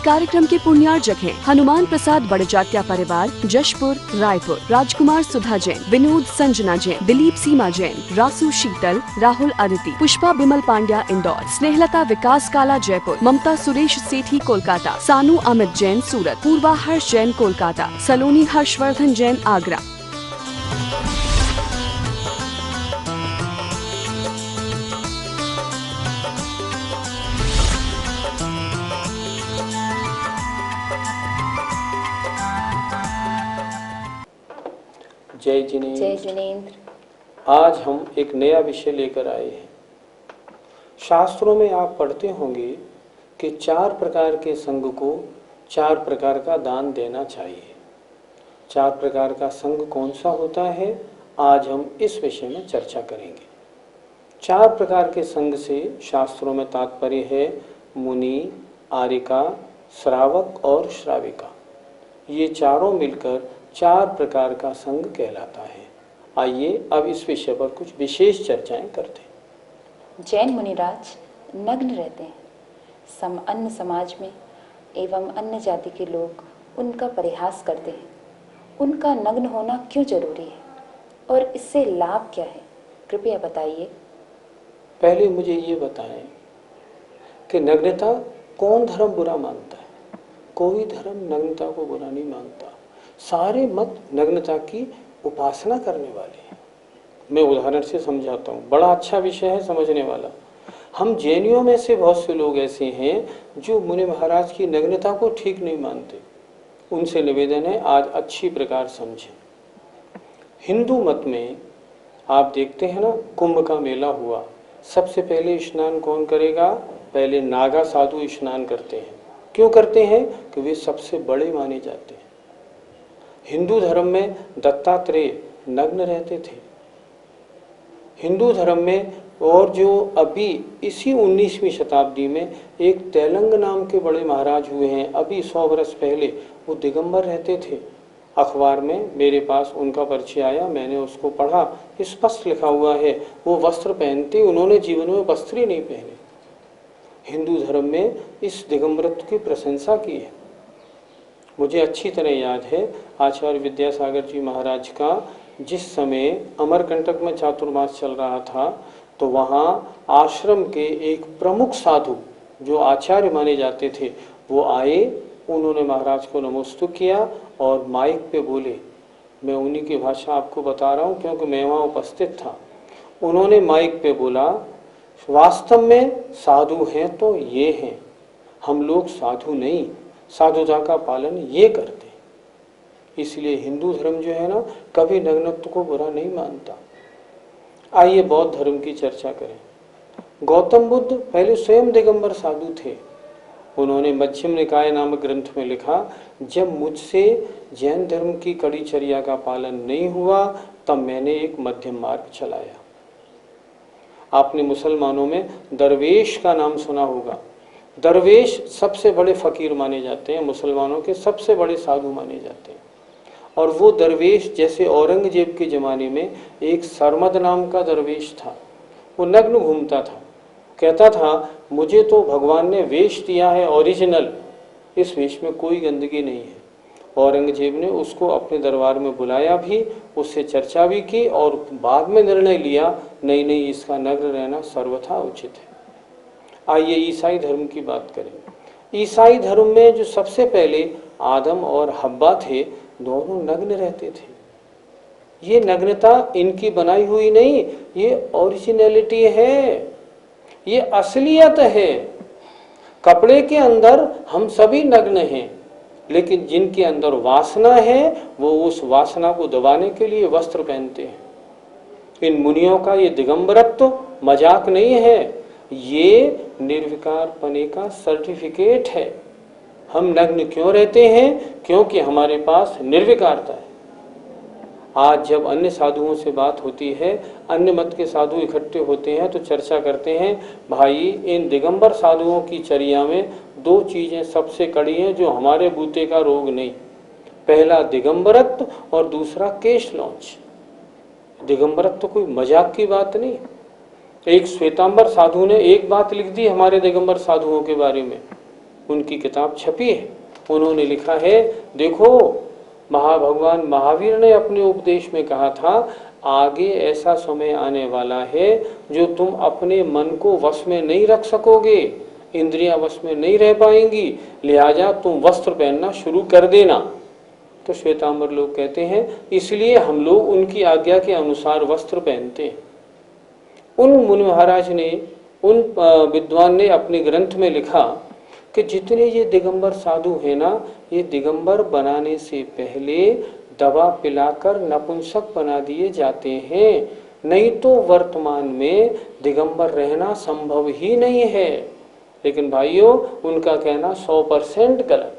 कार्यक्रम के पुण्यार्जक हैं हनुमान प्रसाद बड़जात्या परिवार, जशपुर, रायपुर, राजकुमार सुधा जैन, विनोद संजना जैन, दिलीप सीमा जैन, रासू शीतल, राहुल अदिति, पुष्पा बिमल पांड्या इंदौर, स्नेहलता विकास काला जयपुर, ममता सुरेश सेठी कोलकाता, सानू अमित जैन सूरत, पूर्वा हर्ष जैन कोलकाता, सलोनी हर्षवर्धन जैन आगरा। जय जिनेंद्र। जय जिनेंद्र। आज हम एक नया विषय लेकर आए हैं। शास्त्रों में आप पढ़ते होंगे कि 4 प्रकार के संग को 4 प्रकार का दान देना चाहिए। 4 प्रकार का संग कौन सा होता है, आज हम इस विषय में चर्चा करेंगे। 4 प्रकार के संग से शास्त्रों में तात्पर्य है मुनि, आर्यिका, श्रावक और श्राविका। ये चारों मिलकर 4 प्रकार का संग कहलाता है। आइए अब इस विषय पर कुछ विशेष चर्चाएं करते हैं। जैन मुनिराज नग्न रहते हैं। अन्य समाज में एवं अन्य जाति के लोग उनका परिहास करते हैं। उनका नग्न होना क्यों जरूरी है और इससे लाभ क्या है, कृपया बताइए। पहले मुझे ये बताएं कि नग्नता कौन धर्म बुरा मानता है? कोई धर्म नग्नता को बुरा नहीं मानता। सारे मत नग्नता की उपासना करने वाले हैं। मैं उदाहरण से समझाता हूँ, बड़ा अच्छा विषय है समझने वाला। हम जैनियों में से बहुत से लोग ऐसे हैं जो मुनि महाराज की नग्नता को ठीक नहीं मानते। उनसे निवेदन है आज अच्छी प्रकार समझें। हिंदू मत में आप देखते हैं ना, कुंभ का मेला हुआ, सबसे पहले स्नान कौन करेगा? पहले नागा साधु स्नान करते हैं। क्यों करते हैं? कि वे सबसे बड़े माने जाते हैं। हिंदू धर्म में दत्तात्रेय नग्न रहते थे। हिंदू धर्म में और जो अभी इसी 19वीं शताब्दी में एक तेलंग नाम के बड़े महाराज हुए हैं, अभी 100 वर्ष पहले, वो दिगंबर रहते थे। अखबार में मेरे पास उनका परिचय आया, मैंने उसको पढ़ा, स्पष्ट लिखा हुआ है वो वस्त्र पहनते, उन्होंने जीवन में वस्त्र ही नहीं पहने। हिंदू धर्म में इस दिगंबरत्व की प्रशंसा की है। मुझे अच्छी तरह याद है आचार्य विद्यासागर जी महाराज का जिस समय अमरकंटक में चातुर्मास चल रहा था, तो वहाँ आश्रम के एक प्रमुख साधु जो आचार्य माने जाते थे वो आए, उन्होंने महाराज को नमस्कार किया और माइक पे बोले। मैं उन्हीं की भाषा आपको बता रहा हूँ क्योंकि मैं वहाँ उपस्थित था। उन्होंने माइक पे बोला, वास्तव में साधु हैं तो ये हैं, हम लोग साधु नहीं, साधुता का पालन ये करते। इसलिए हिंदू धर्म जो है ना, कभी नग्नत्व को बुरा नहीं मानता। आइए बौद्ध धर्म की चर्चा करें। गौतम बुद्ध पहले स्वयं दिगंबर साधु थे। उन्होंने मध्यम निकाय नामक ग्रंथ में लिखा, जब मुझसे जैन धर्म की कड़ी चर्या का पालन नहीं हुआ तब मैंने एक मध्यम मार्ग चलाया। आपने मुसलमानों में दरवेश का नाम सुना होगा। दरवेश सबसे बड़े फकीर माने जाते हैं, मुसलमानों के सबसे बड़े साधु माने जाते हैं। और वो दरवेश जैसे औरंगजेब के ज़माने में एक सरमद नाम का दरवेश था, वो नग्न घूमता था, कहता था मुझे तो भगवान ने वेश दिया है ओरिजिनल, इस वेश में कोई गंदगी नहीं है। औरंगजेब ने उसको अपने दरबार में बुलाया भी, उससे चर्चा भी की और बाद में निर्णय लिया नहीं नहीं इसका नग्न रहना सर्वथा उचित है। आइए ईसाई धर्म की बात करें। ईसाई धर्म में जो सबसे पहले आदम और हब्बा थे, दोनों नग्न रहते थे। ये नग्नता इनकी बनाई हुई नहीं, ये ओरिजिनलिटी है, ये असलियत है। कपड़े के अंदर हम सभी नग्न हैं, लेकिन जिनके अंदर वासना है वो उस वासना को दबाने के लिए वस्त्र पहनते हैं। इन मुनियों का ये दिगंबरत्व मजाक नहीं है, ये निर्विकार पने का सर्टिफिकेट है। हम नग्न क्यों रहते हैं? क्योंकि हमारे पास निर्विकारता है। आज जब अन्य साधुओं से बात होती है, अन्य मत के साधु इकट्ठे होते हैं तो चर्चा करते हैं, भाई इन दिगंबर साधुओं की चर्या में 2 चीज़ें सबसे कड़ी हैं जो हमारे बूते का रोग नहीं। पहला दिगंबरत्व और दूसरा केश लॉन्च। दिगंबरत्व कोई मजाक की बात नहीं। एक श्वेतांबर साधु ने एक बात लिख दी हमारे दिगंबर साधुओं के बारे में, उनकी किताब छपी है। उन्होंने लिखा है, देखो भगवान महावीर ने अपने उपदेश में कहा था, आगे ऐसा समय आने वाला है जो तुम अपने मन को वश में नहीं रख सकोगे, इंद्रियां वश में नहीं रह पाएंगी, लिहाजा तुम वस्त्र पहनना शुरू कर देना। तो श्वेतांबर लोग कहते हैं इसलिए हम लोग उनकी आज्ञा के अनुसार वस्त्र पहनते हैं। उन मुनि महाराज ने, उन विद्वान ने अपने ग्रंथ में लिखा कि जितने ये दिगंबर साधु हैं ना, ये दिगंबर बनाने से पहले दवा पिलाकर नपुंसक बना दिए जाते हैं, नहीं तो वर्तमान में दिगंबर रहना संभव ही नहीं है। लेकिन भाइयों, उनका कहना 100% गलत।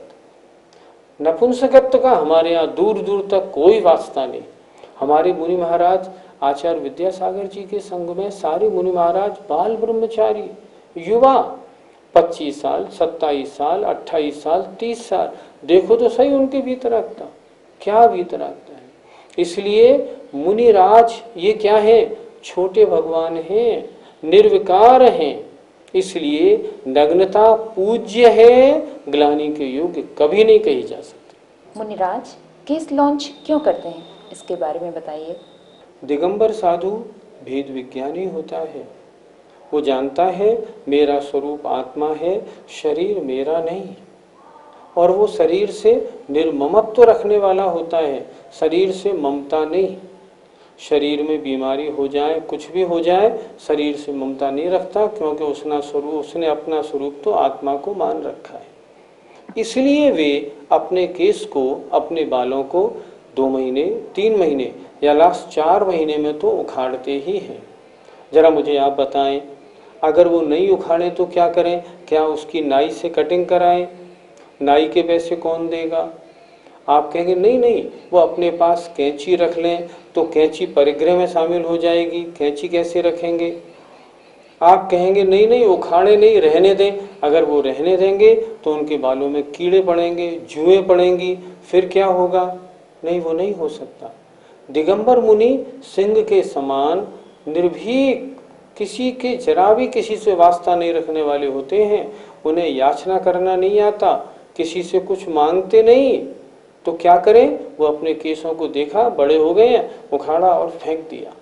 नपुंसकत्व का हमारे यहाँ दूर दूर तक कोई वास्ता नहीं। हमारे मुनि महाराज आचार्य विद्यासागर जी के संग में सारे मुनि महाराज बाल ब्रह्मचारी, युवा, 25 साल, 27 साल, 28 साल, 30 साल, देखो तो सही उनके वीतरागता, क्या वीतरागता है। इसलिए मुनिराज ये क्या है, छोटे भगवान हैं, निर्विकार हैं। इसलिए नग्नता पूज्य है, ग्लानि के योग्य कभी नहीं कही जा सकती। मुनिराज केस लॉन्च क्यों करते हैं, इसके बारे में बताइए। दिगंबर साधु भेद विज्ञानी होता है। वो जानता है मेरा स्वरूप आत्मा है, शरीर मेरा नहीं, और वो शरीर से निर्ममत्व रखने वाला होता है, शरीर से ममता नहीं। शरीर में बीमारी हो जाए, कुछ भी हो जाए, शरीर से ममता नहीं रखता, क्योंकि उसने अपना स्वरूप तो आत्मा को मान रखा है। इसलिए वे अपने केस को, अपने बालों को 2 महीने, 3 महीने या लास्ट 4 महीने में तो उखाड़ते ही हैं। जरा मुझे आप बताएं, अगर वो नहीं उखाड़े तो क्या करें? क्या उसकी नाई से कटिंग कराएं? नाई के पैसे कौन देगा? आप कहेंगे नहीं नहीं, वो अपने पास कैंची रख लें तो कैंची परिग्रह में शामिल हो जाएगी, कैंची कैसे रखेंगे? आप कहेंगे नहीं नहीं, उखाड़े नहीं, रहने दें। अगर वो रहने देंगे तो उनके बालों में कीड़े पड़ेंगे, जुएं पड़ेंगी, फिर क्या होगा? नहीं, वो नहीं हो सकता। दिगंबर मुनि सिंह के समान निर्भीक, किसी के जरा भी किसी से वास्ता नहीं रखने वाले होते हैं। उन्हें याचना करना नहीं आता, किसी से कुछ मांगते नहीं। तो क्या करें? वो अपने केसों को देखा, बड़े हो गए हैं, उखाड़ा और फेंक दिया।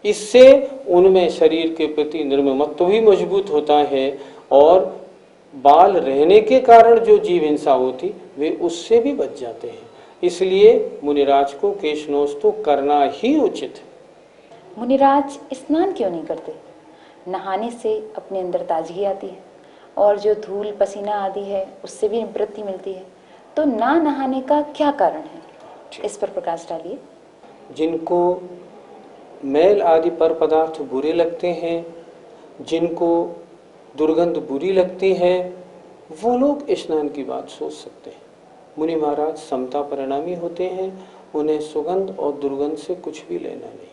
इससे उनमें शरीर के प्रति निर्ममत्व भी मजबूत होता है, और बाल रहने के कारण जो जीव हिंसा होती वे उससे भी बच जाते हैं। इसलिए मुनिराज को केशनोश तो करना ही उचित है। मुनिराज स्नान क्यों नहीं करते? नहाने से अपने अंदर ताजगी आती है, और जो धूल पसीना आदि है उससे भी निवृत्ति मिलती है। तो ना नहाने का क्या कारण है, इस पर प्रकाश डालिए। जिनको मैल आदि पर पदार्थ बुरे लगते हैं, जिनको दुर्गंध बुरी लगती है, वो लोग स्नान की बात सोच सकते हैं। मुनि महाराज समता परिणामी होते हैं, उन्हें सुगंध और दुर्गंध से कुछ भी लेना नहीं।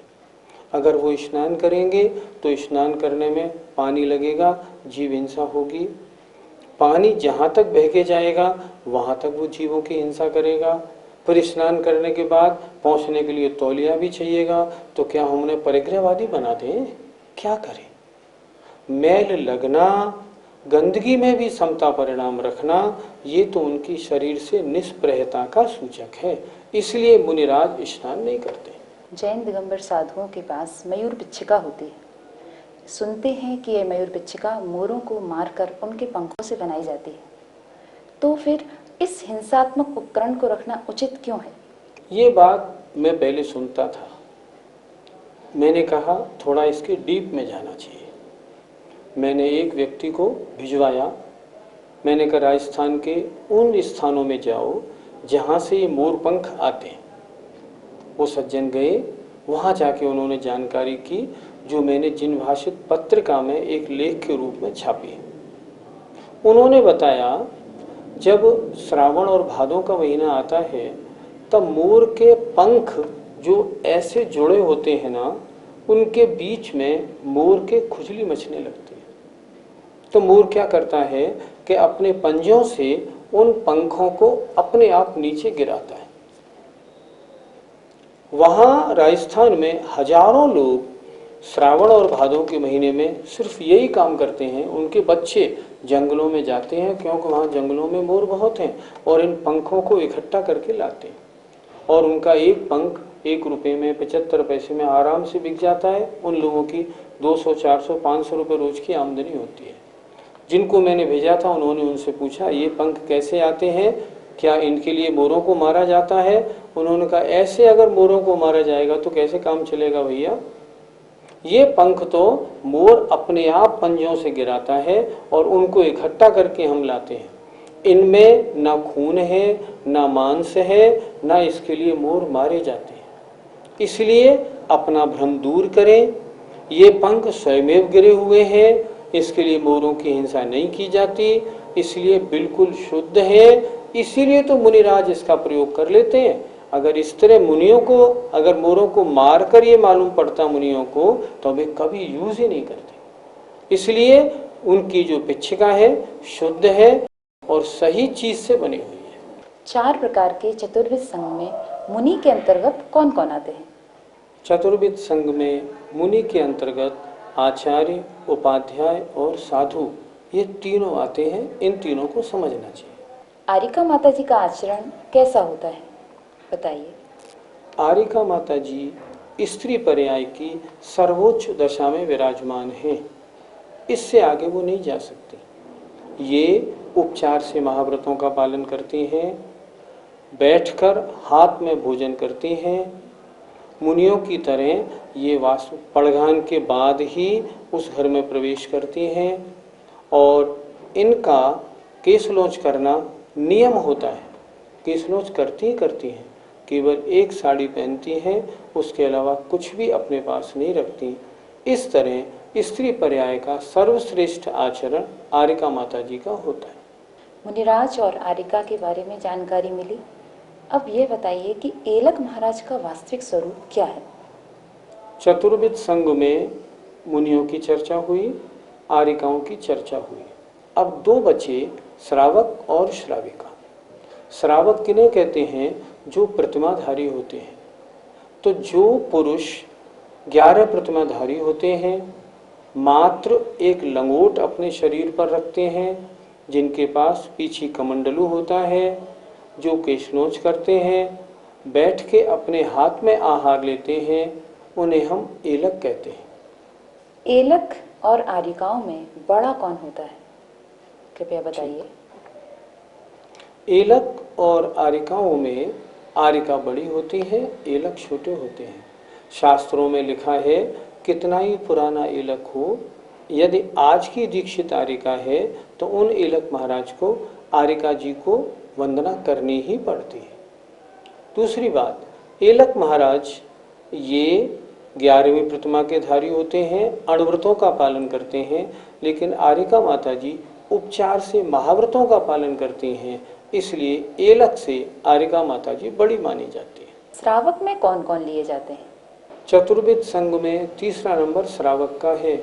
अगर वो स्नान करेंगे तो स्नान करने में पानी लगेगा, जीव हिंसा होगी। पानी जहाँ तक बह के जाएगा वहाँ तक वो जीवों की हिंसा करेगा। फिर स्नान करने के बाद पहुँचने के लिए तौलिया भी चाहिएगा। तो क्या हम उन्हें परिग्रहवादी बना दें? क्या करें? मैल लगना, गंदगी में भी समता परिणाम रखना, ये तो उनकी शरीर से निष्प्रहता का सूचक है। इसलिए मुनिराज स्नान नहीं करते। जैन दिगंबर साधुओं के पास मयूर पिच्छिका होती है। सुनते हैं कि यह मयूर पिच्छिका मोरों को मारकर उनके पंखों से बनाई जाती है। तो फिर इस हिंसात्मक उपकरण को रखना उचित क्यों है? ये बात मैं पहले सुनता था, मैंने कहा थोड़ा इसके डीप में जाना चाहिए। मैंने एक व्यक्ति को भिजवाया, मैंने कहा राजस्थान के उन स्थानों में जाओ जहाँ से ये मोर पंख आते हैं। वो सज्जन गए, वहाँ जाके उन्होंने जानकारी की जो मैंने जिन भाषित पत्रिका में एक लेख के रूप में छापी। उन्होंने बताया जब श्रावण और भादों का महीना आता है तब मोर के पंख जो ऐसे जुड़े होते हैं ना, उनके बीच में मोर के खुजली मचने लगती है। तो मोर क्या करता है कि अपने पंजों से उन पंखों को अपने आप नीचे गिराता है। वहाँ राजस्थान में हजारों लोग श्रावण और भादों के महीने में सिर्फ यही काम करते हैं। उनके बच्चे जंगलों में जाते हैं, क्योंकि वहाँ जंगलों में मोर बहुत हैं, और इन पंखों को इकट्ठा करके लाते हैं, और उनका एक पंख 1 रुपये में 75 पैसे में आराम से बिक जाता है। उन लोगों की 200, 400, 500 रुपये रोज की आमदनी होती है। जिनको मैंने भेजा था उन्होंने उनसे पूछा ये पंख कैसे आते हैं, क्या इनके लिए मोरों को मारा जाता है? उन्होंने कहा ऐसे अगर मोरों को मारा जाएगा तो कैसे काम चलेगा भैया। ये पंख तो मोर अपने आप पंजों से गिराता है और उनको इकट्ठा करके हम लाते हैं। इनमें ना खून है, ना मांस है, ना इसके लिए मोर मारे जाते हैं। इसलिए अपना भ्रम दूर करें। ये पंख स्वयमेव गिरे हुए हैं, इसके लिए मोरों की हिंसा नहीं की जाती, इसलिए बिल्कुल शुद्ध है। इसीलिए तो मुनिराज इसका प्रयोग कर लेते हैं। अगर इस तरह मुनियों को, अगर मोरों को मारकर ये मालूम पड़ता मुनियों को, तो वे कभी यूज ही नहीं करते। इसलिए उनकी जो पिच्छिका है शुद्ध है और सही चीज से बनी हुई है। 4 प्रकार के चतुर्विध संघ में मुनि के अंतर्गत कौन कौन आते हैं? चतुर्विध संघ में मुनि के अंतर्गत आचार्य, उपाध्याय और साधु, ये तीनों आते हैं। इन तीनों को समझना चाहिए। आरिका माता जी का आचरण कैसा होता है, बताइए। आरिका माता जी स्त्री पर्याय की सर्वोच्च दशा में विराजमान हैं। इससे आगे वो नहीं जा सकती। ये उपचार से महाव्रतों का पालन करती हैं, बैठकर हाथ में भोजन करती हैं। मुनियों की तरह ये वास्तु पड़घान के बाद ही उस घर में प्रवेश करती हैं, और इनका केशलोच करना नियम होता है। केशलोच करती हैं, केवल एक साड़ी पहनती हैं, उसके अलावा कुछ भी अपने पास नहीं रखती। इस तरह स्त्री पर्याय का सर्वश्रेष्ठ आचरण आरिका माता जी का होता है। मुनिराज और आरिका के बारे में जानकारी मिली। अब ये बताइए कि एलक महाराज का वास्तविक स्वरूप क्या है? चतुर्विध संघ में मुनियों की चर्चा हुई, आरिकाओं की चर्चा हुई। अब 2 बचे, श्रावक और श्राविका। श्रावक किन्हें कहते हैं? जो प्रतिमाधारी होते हैं। तो जो पुरुष 11 प्रतिमाधारी होते हैं, मात्र एक लंगोट अपने शरीर पर रखते हैं, जिनके पास पीछी कमंडलू होता है, जो केशनोच करते हैं, बैठ के अपने हाथ में आहार लेते हैं, उन्हें हम एलक कहते हैं। एलक और आरिकाओं में बड़ा कौन होता है, कृपया बताइए। एलक और आरिकाओं में आरिका बड़ी होती है, एलक छोटे होते हैं। शास्त्रों में लिखा है कितना ही पुराना एलक हो, यदि आज की दीक्षित आरिका है तो उन एलक महाराज को, आरिका जी को वंदना करनी ही पड़ती है। दूसरी बात, एलक महाराज ये 11वीं प्रतिमा के धारी होते हैं, अणव्रतों का पालन करते हैं, लेकिन आरिका माता जी उपचार से महाव्रतों का पालन करती हैं। इसलिए एलक से आरिका माता जी बड़ी मानी जाती है। श्रावक में कौन कौन लिए जाते हैं? चतुर्विध संघ में तीसरा नंबर श्रावक का है।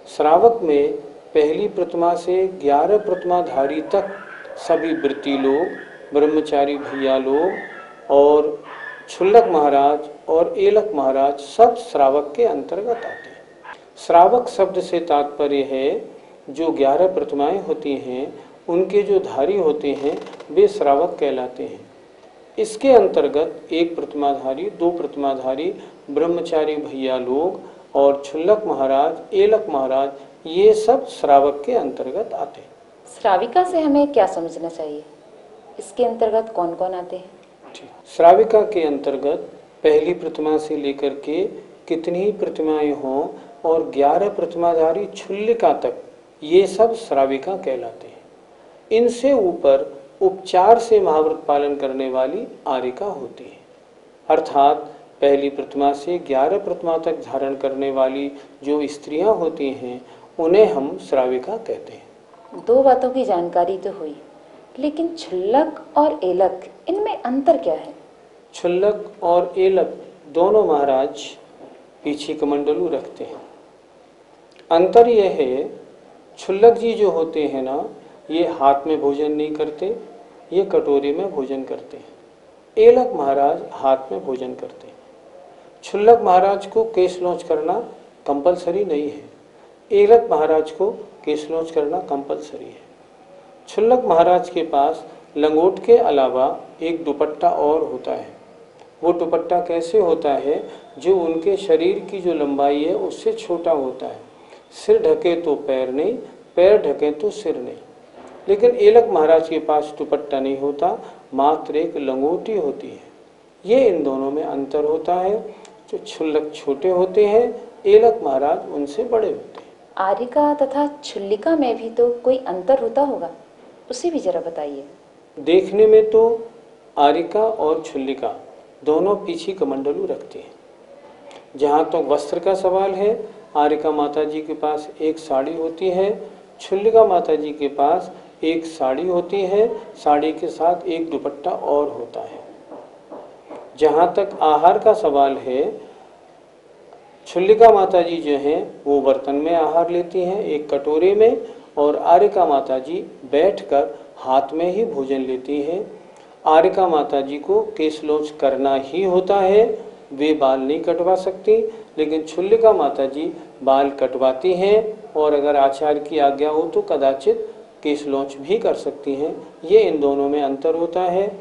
श्रावक में पहली प्रतिमा से 11 प्रतिमाधारी तक सभी वृत्ति लोग, ब्रह्मचारी भैया लोग और क्षुल्लक महाराज और एलक महाराज सब श्रावक के अंतर्गत आते हैं। श्रावक शब्द से तात्पर्य है जो 11 प्रतिमाएं होती हैं, उनके जो धारी होते हैं वे श्रावक कहलाते हैं। इसके अंतर्गत 1 प्रतिमाधारी, 2 प्रतिमाधारी ब्रह्मचारी भैया लोग और क्षुल्लक महाराज, एलक महाराज, ये सब श्रावक के अंतर्गत आते हैं। श्राविका से हमें क्या समझना चाहिए? इसके अंतर्गत कौन कौन आते हैं? श्राविका के अंतर्गत पहली प्रतिमा से लेकर के कितनी ही प्रतिमाएं हों और 11 प्रतिमाधारी क्षुल्लिका तक, ये सब श्राविका कहलाते हैं। इनसे ऊपर उपचार से महाव्रत पालन करने वाली आरिका होती है, अर्थात पहली प्रतिमा से 11 प्रतिमा तक धारण करने वाली जो स्त्रियां होती हैं उन्हें हम श्राविका कहते हैं। 2 बातों की जानकारी तो हुई, लेकिन क्षुल्लक और एलक, इनमें अंतर क्या है? क्षुल्लक और एलक दोनों महाराज पीछे कमंडलू रखते हैं। अंतर यह है, क्षुल्लक जी जो होते हैं ना, ये हाथ में भोजन नहीं करते, ये कटोरे में भोजन करते हैं। एलक महाराज हाथ में भोजन करते हैं। क्षुल्लक महाराज को केश लॉन्च करना कंपलसरी नहीं है। एलक महाराज को केसलोच करना कंपलसरी है। क्षुल्लक महाराज के पास लंगोट के अलावा एक दुपट्टा और होता है। वो दुपट्टा कैसे होता है? जो उनके शरीर की जो लंबाई है उससे छोटा होता है। सिर ढके तो पैर नहीं, पैर ढके तो सिर नहीं। लेकिन एलक महाराज के पास दुपट्टा नहीं होता, मात्र एक लंगोटी होती है। ये इन दोनों में अंतर होता है। जो क्षुल्लक छोटे होते हैं, एलक महाराज उनसे बड़े होते हैं। आरिका तथा छुल्लिका में भी तो कोई अंतर होता होगा, उसे भी जरा बताइए। देखने में तो आरिका और छुल्लिका दोनों पीछे कमंडलू रखते हैं। जहाँ तो वस्त्र का सवाल है, आरिका माता जी के पास एक साड़ी होती है, छुल्लिका माता जी के पास एक साड़ी होती है, साड़ी के साथ एक दुपट्टा और होता है। जहाँ तक आहार का सवाल है, छुल्लिका माता जी जो हैं वो बर्तन में आहार लेती हैं, एक कटोरे में, और आरिका माता जी बैठकर हाथ में ही भोजन लेती हैं। आरिका माता जी को केसलोच करना ही होता है, वे बाल नहीं कटवा सकती, लेकिन छुल्लिका माता जी बाल कटवाती हैं और अगर आचार्य की आज्ञा हो तो कदाचित केसलोच भी कर सकती हैं। ये इन दोनों में अंतर होता है।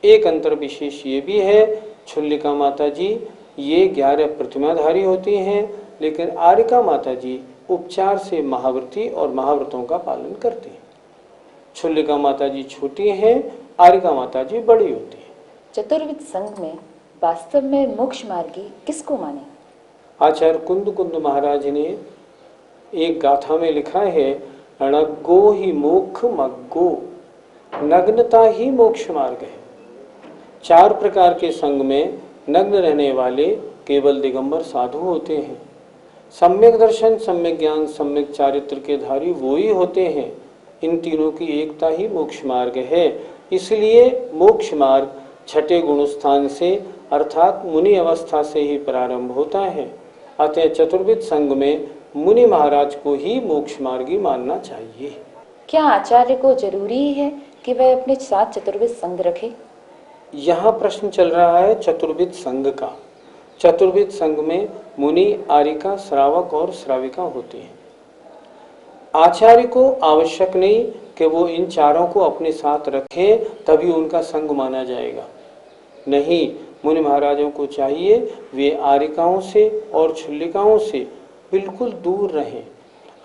एक अंतर विशेष ये भी है, छुल्लिका माता जी ये 11 प्रतिमाधारी होती हैं, लेकिन आरिका माता जी उपचार से महाव्रती और महाव्रतों का पालन करती हैं। छुल्लिका माता जी छोटी हैं, आरिका माता जी बड़ी होती हैं। चतुर्विध संघ में वास्तव में मोक्ष मार्गी किसको माने? आचार्य कुंद महाराज ने एक गाथा में लिखा है, णग्गो ही मोक्ष मग्गो, नग्नता ही मोक्ष मार्ग है। 4 प्रकार के संग में नग्न रहने वाले केवल दिगंबर साधु होते हैं। सम्यक दर्शन, सम्यक ज्ञान, सम्यक चारित्र के धारी वो ही होते हैं। इन तीनों की एकता ही मोक्ष मार्ग है। इसलिए मोक्ष मार्ग छठे गुण स्थान से अर्थात मुनि अवस्था से ही प्रारंभ होता है। अतः चतुर्विध संघ में मुनि महाराज को ही मोक्ष मार्गी मानना चाहिए। क्या आचार्य को जरूरी है कि वह अपने साथ चतुर्विध संघ रखे? यहाँ प्रश्न चल रहा है चतुर्विध संघ का। चतुर्विध संघ में मुनि, आरिका, श्रावक और श्राविका होती हैं। आचार्य को आवश्यक नहीं कि वो इन चारों को अपने साथ रखे तभी उनका संघ माना जाएगा। नहीं, मुनि महाराजों को चाहिए वे आरिकाओं से और छुल्लिकाओं से बिल्कुल दूर रहें।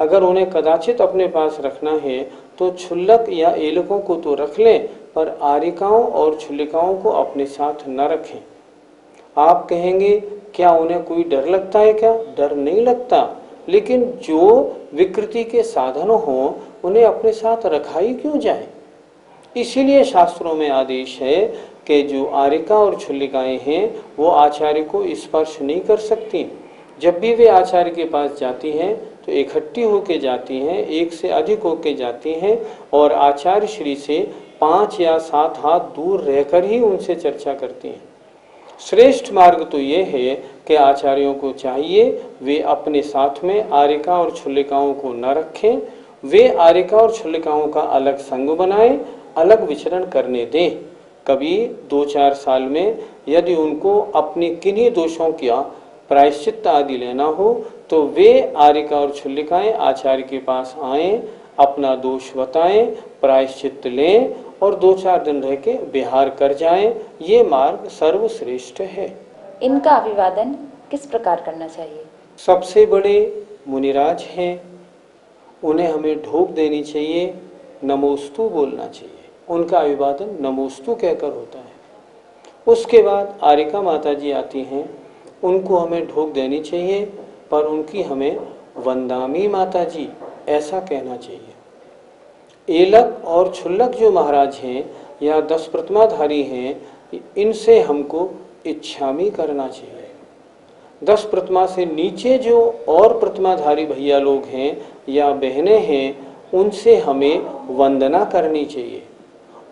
अगर उन्हें कदाचित अपने पास रखना है तो छुल्लक या एलकों को तो रख लें, पर आरिकाओं और छुल्लिकाओं को अपने साथ न रखें। आप कहेंगे क्या उन्हें कोई डर लगता है? क्या डर नहीं लगता, लेकिन जो विकृति के साधन हो उन्हें अपने साथ रखा ही क्यों जाए। इसीलिए शास्त्रों में आदेश है कि जो आरिका और छुल्लिकाएं हैं वो आचार्य को स्पर्श नहीं कर सकती। जब भी वे आचार्य के पास जाती हैं तो इकट्ठी होके जाती हैं, एक से अधिक होके जाती हैं और आचार्य श्री से 5 या 7 हाथ दूर रहकर ही उनसे चर्चा करती हैं। श्रेष्ठ मार्ग तो ये है कि आचार्यों को चाहिए वे अपने साथ में आरिका और छुल्लिकाओं को न रखें। वे आरिका और छुल्लिकाओं का अलग संग बनाएं, अलग विचरण करने दें। कभी 2-4 साल में यदि उनको अपने किन्हीं दोषों का प्रायश्चित्त आदि लेना हो तो वे आरिका और छुल्लिकाएं आचार्य के पास आएं, अपना दोष बताएं, प्रायश्चित्त लें और 2-4 दिन रह के विहार कर जाएं। ये मार्ग सर्वश्रेष्ठ है। इनका अभिवादन किस प्रकार करना चाहिए? सबसे बड़े मुनिराज हैं, उन्हें हमें ढोक देनी चाहिए, नमोस्तु बोलना चाहिए। उनका अभिवादन नमोस्तु कहकर होता है। उसके बाद आरिका माता जी आती हैं, उनको हमें ढोक देनी चाहिए, पर उनकी हमें वंदामी माता जी ऐसा कहना चाहिए। एलक और छुल्लक जो महाराज हैं या 10 प्रतिमाधारी हैं, इनसे हमको इच्छामी करना चाहिए। 10 प्रतिमा से नीचे जो और प्रतिमाधारी भैया लोग हैं या बहनें हैं, उनसे हमें वंदना करनी चाहिए।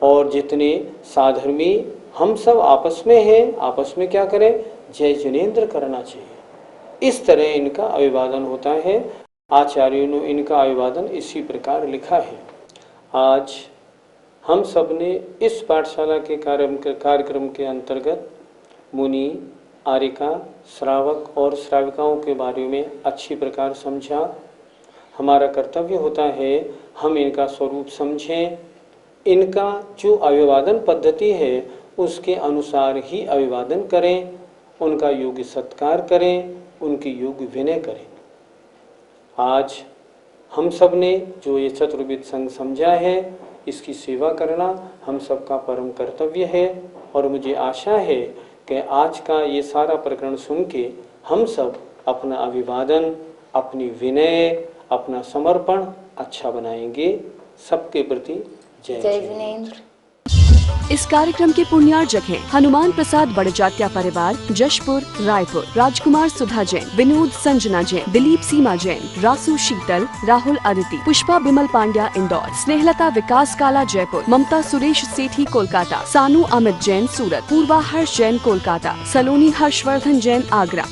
और जितने साधर्मी हम सब आपस में हैं, आपस में क्या करें? जय जिनेंद्र करना चाहिए। इस तरह इनका अभिवादन होता है। आचार्यों ने इनका अभिवादन इसी प्रकार लिखा है। आज हम सब ने इस पाठशाला के कार्यक्रम के अंतर्गत मुनि, आर्यिका, श्रावक और श्राविकाओं के बारे में अच्छी प्रकार समझा। हमारा कर्तव्य होता है हम इनका स्वरूप समझें, इनका जो अभिवादन पद्धति है उसके अनुसार ही अभिवादन करें, उनका योग्य सत्कार करें, उनकी योग्य विनय करें। आज हम सब ने जो ये चतुर्विध संघ समझा है, इसकी सेवा करना हम सबका परम कर्तव्य है। और मुझे आशा है कि आज का ये सारा प्रकरण सुन के हम सब अपना अभिवादन, अपनी विनय, अपना समर्पण अच्छा बनाएंगे। सबके प्रति जय जिनेंद्र। इस कार्यक्रम के पुण्यार्जक हैं हनुमान प्रसाद बड़जात्या परिवार, जशपुर, रायपुर, राजकुमार सुधा जैन, विनोद संजना जैन, दिलीप सीमा जैन, रासु शीतल, राहुल अदिति, पुष्पा बिमल पांड्या इंदौर, स्नेहलता विकास काला जयपुर, ममता सुरेश सेठी कोलकाता, सानू अमित जैन सूरत, पूर्वा हर्ष जैन कोलकाता, सलोनी हर्षवर्धन जैन आगरा।